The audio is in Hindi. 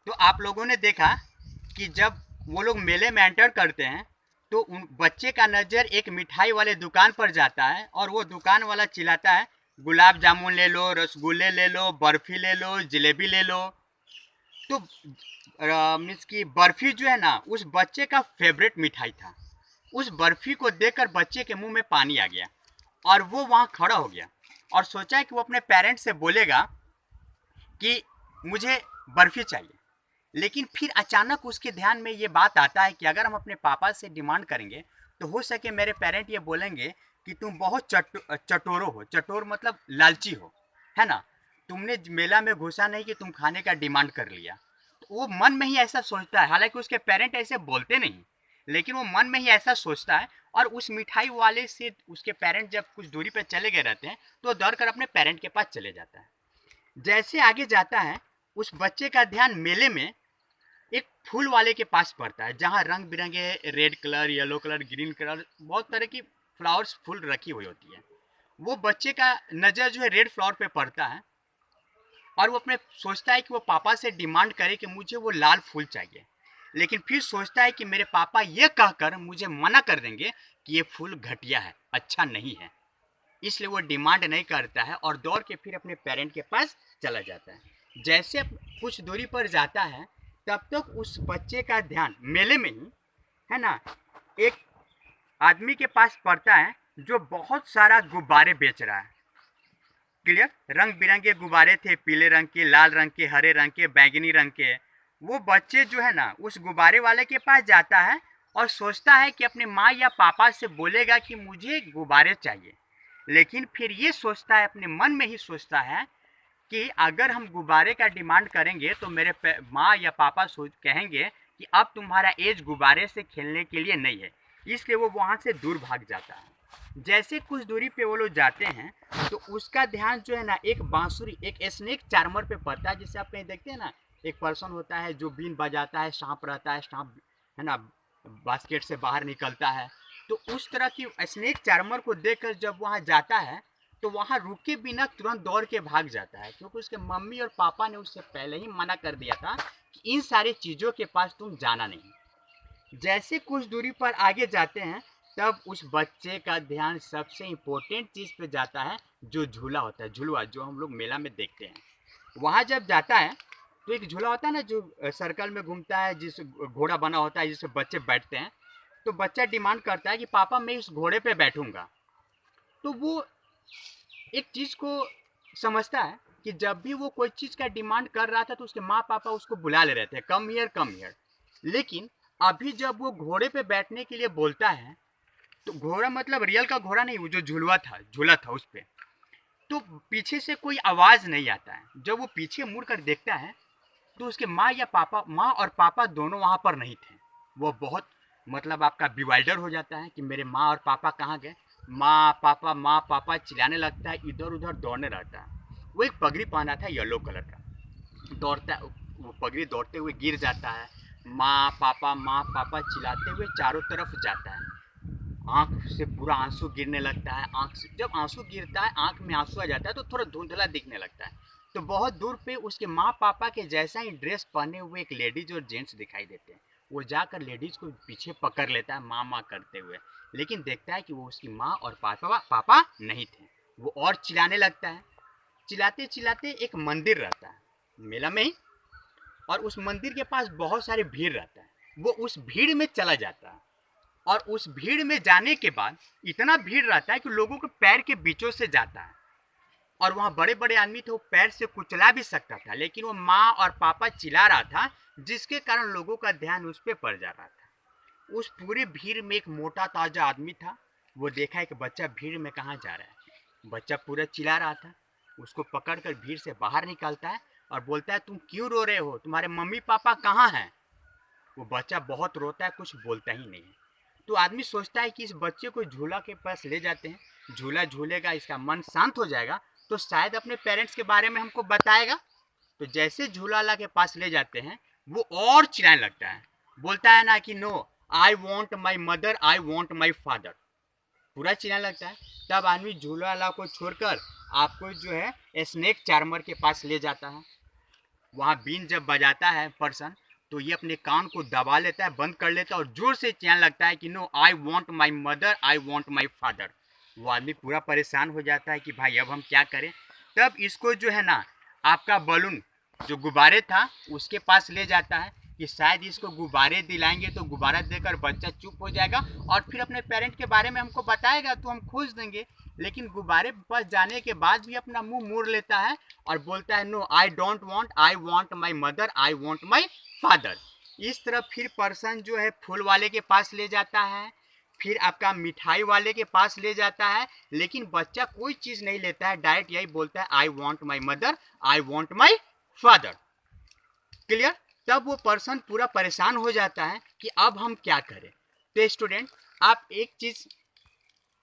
तो आप लोगों ने देखा कि जब वो लोग मेले में एंटर करते हैं तो उन बच्चे का नज़र एक मिठाई वाले दुकान पर जाता है और वो दुकान वाला चिल्लाता है, गुलाब जामुन ले लो, रसगुल्ले ले लो, बर्फी ले लो, जलेबी ले लो। तो मीन्स की बर्फी जो है ना उस बच्चे का फेवरेट मिठाई था। उस बर्फी को देखकर बच्चे के मुंह में पानी आ गया और वो वहाँ खड़ा हो गया और सोचा कि वो अपने पेरेंट्स से बोलेगा कि मुझे बर्फी चाहिए। लेकिन फिर अचानक उसके ध्यान में ये बात आता है कि अगर हम अपने पापा से डिमांड करेंगे तो हो सके मेरे पेरेंट ये बोलेंगे कि तुम बहुत चटोरो हो। चटोर मतलब लालची हो, है ना। तुमने मेला में घुसा नहीं कि तुम खाने का डिमांड कर लिया। तो वो मन में ही ऐसा सोचता है, हालांकि उसके पेरेंट ऐसे बोलते नहीं, लेकिन वो मन में ही ऐसा सोचता है। और उस मिठाई वाले से उसके पेरेंट जब कुछ दूरी पर चले गए रहते हैं तो दौड़ कर अपने पेरेंट के पास चले जाता है। जैसे आगे जाता है उस बच्चे का ध्यान मेले में एक फूल वाले के पास पड़ता है, जहाँ रंग बिरंगे red colour, yellow colour, green colour, बहुत तरह की फ्लावर्स फूल रखी हुई होती है। वो बच्चे का नज़र जो है रेड फ्लावर पे पड़ता है और वो अपने सोचता है कि वो पापा से डिमांड करे कि मुझे वो लाल फूल चाहिए। लेकिन फिर सोचता है कि मेरे पापा ये कहकर मुझे मना कर देंगे कि ये फूल घटिया है, अच्छा नहीं है। इसलिए वो डिमांड नहीं करता है और दौड़ के फिर अपने पेरेंट के पास चला जाता है। जैसे कुछ दूरी पर जाता है तब तक उस बच्चे का ध्यान मेले में ही, है ना, एक आदमी के पास पड़ता है जो बहुत सारा गुब्बारे बेच रहा है। क्लियर, रंग बिरंगे गुब्बारे थे, पीले रंग के, लाल रंग के, हरे रंग के, बैंगनी रंग के। वो बच्चे जो है ना उस गुब्बारे वाले के पास जाता है और सोचता है कि अपने माँ या पापा से बोलेगा कि मुझे गुब्बारे चाहिए। लेकिन फिर ये सोचता है, अपने मन में ही सोचता है कि अगर हम गुब्बारे का डिमांड करेंगे तो मेरे माँ या पापा सोच कहेंगे कि अब तुम्हारा एज गुब्बारे से खेलने के लिए नहीं है। इसलिए वो वहाँ से दूर भाग जाता है। जैसे कुछ दूरी पे वो लोग जाते हैं तो उसका ध्यान जो है ना एक बांसुरी, एक स्नेक चार्मर पे पड़ता है। जैसे आप कहीं देखते हैं ना, एक पर्सन होता है जो बीन बजाता है, सांप रहता है, सांप, है ना, बास्केट से बाहर निकलता है। तो उस तरह की स्नेक चार्मर को देखकर जब वहाँ जाता है तो वहाँ रुके बिना तुरंत दौड़ के भाग जाता है, क्योंकि उसके मम्मी और पापा ने उससे पहले ही मना कर दिया था कि इन सारी चीज़ों के पास तुम जाना नहीं। जैसे कुछ दूरी पर आगे जाते हैं तब उस बच्चे का ध्यान सबसे इम्पोर्टेंट चीज़ पे जाता है, जो झूला होता है, झुलवा जो हम लोग मेला में देखते हैं। वहाँ जब जाता है तो एक झूला होता है ना जो सर्कल में घूमता है, जिस घोड़ा बना होता है जिससे बच्चे बैठते हैं। तो बच्चा डिमांड करता है कि पापा मैं इस घोड़े पे बैठूंगा। तो वो एक चीज़ को समझता है कि जब भी वो कोई चीज़ का डिमांड कर रहा था तो उसके माँ पापा उसको बुला ले रहे थे, कम हियर कम हियर। लेकिन अभी जब वो घोड़े पे बैठने के लिए बोलता है तो घोड़ा मतलब रियल का घोड़ा नहीं, वो जो झुलवा था, झूला था उस पे, तो पीछे से कोई आवाज़ नहीं आता है। जब वो पीछे मुड़ कर देखता है तो उसके माँ और पापा दोनों वहाँ पर नहीं थे। वो बहुत मतलब आपका बिवाइडर हो जाता है कि मेरे माँ और पापा कहाँ गए। माँ पापा चिल्लाने लगता है, इधर उधर दौड़ने लगता है। वो एक पगड़ी पहना था येलो कलर का, दौड़ता, वो पगड़ी दौड़ते हुए गिर जाता है। माँ पापा चिल्लाते हुए चारों तरफ जाता है। आँख से पूरा आंसू गिरने लगता है। आँख से जब आंसू गिरता है, आँख में आंसू आ जाता है तो थोड़ा धुंधला दिखने लगता है। तो बहुत दूर पे उसके माँ पापा के जैसा ही ड्रेस पहने हुए एक लेडीज और जेंट्स दिखाई देते हैं। वो जाकर लेडीज को पीछे पकड़ लेता है माँ माँ करते हुए, लेकिन देखता है कि वो उसकी माँ और पापा पापा नहीं थे। वो और चिल्लाने लगता है। चिल्लाते चिल्लाते एक मंदिर रहता है मेला में ही, और उस मंदिर के पास बहुत सारी भीड़ रहता है। वो उस भीड़ में चला जाता है और उस भीड़ में जाने के बाद इतना भीड़ रहता है कि लोगों के पैर के बीचों से जाता है। और वहाँ बड़े बड़े आदमी थे, वो पैर से कुचला भी सकता था, लेकिन वो माँ और पापा चिल्ला रहा था, जिसके कारण लोगों का ध्यान उस पर पड़ जा रहा था। उस पूरी भीड़ में एक मोटा ताजा आदमी था। वो देखा है कि बच्चा भीड़ में कहाँ जा रहा है। बच्चा पूरा चिल्ला रहा था। उसको पकड़कर भीड़ से बाहर निकालता है और बोलता है, तुम क्यों रो रहे हो, तुम्हारे मम्मी पापा कहाँ हैं। वो बच्चा बहुत रोता है, कुछ बोलता ही नहीं है। तो आदमी सोचता है कि इस बच्चे को झूला के पास ले जाते हैं, झूला झूलेगा, इसका मन शांत हो जाएगा, तो शायद अपने पेरेंट्स के बारे में हमको बताएगा। तो जैसे झूला वाला के पास ले जाते हैं वो और चिल्लाने लगता है, बोलता है ना कि no, I want my mother, I want my father, पूरा चिल्लाने लगता है। तब आदमी झूला वाला को छोड़कर आपको जो है स्नेक चार्मर के पास ले जाता है। वहाँ बीन जब बजाता है पर्सन, तो ये अपने कान को दबा लेता है, बंद कर लेता है और जोर से चिल्लाने लगता है कि no I want my mother, I want my father. वो आदमी पूरा परेशान हो जाता है कि भाई अब हम क्या करें। तब इसको जो है ना आपका बलून जो गुब्बारे था उसके पास ले जाता है कि शायद इसको गुब्बारे दिलाएंगे तो गुब्बारा देकर बच्चा चुप हो जाएगा और फिर अपने पेरेंट के बारे में हमको बताएगा तो हम खोज देंगे। लेकिन गुब्बारे के पास जाने के बाद भी अपना मुंह मोड़ लेता है और बोलता है no I don't want, I want my mother, I want my father. इस तरह फिर पर्सन जो है फूल वाले के पास ले जाता है, फिर आपका मिठाई वाले के पास ले जाता है, लेकिन बच्चा कोई चीज़ नहीं लेता है, डायरेक्ट यही बोलता है आई want my mother, I want my father. Clear. तब वो पर्सन पूरा परेशान हो जाता है कि अब हम क्या करें। तो स्टूडेंट आप एक चीज़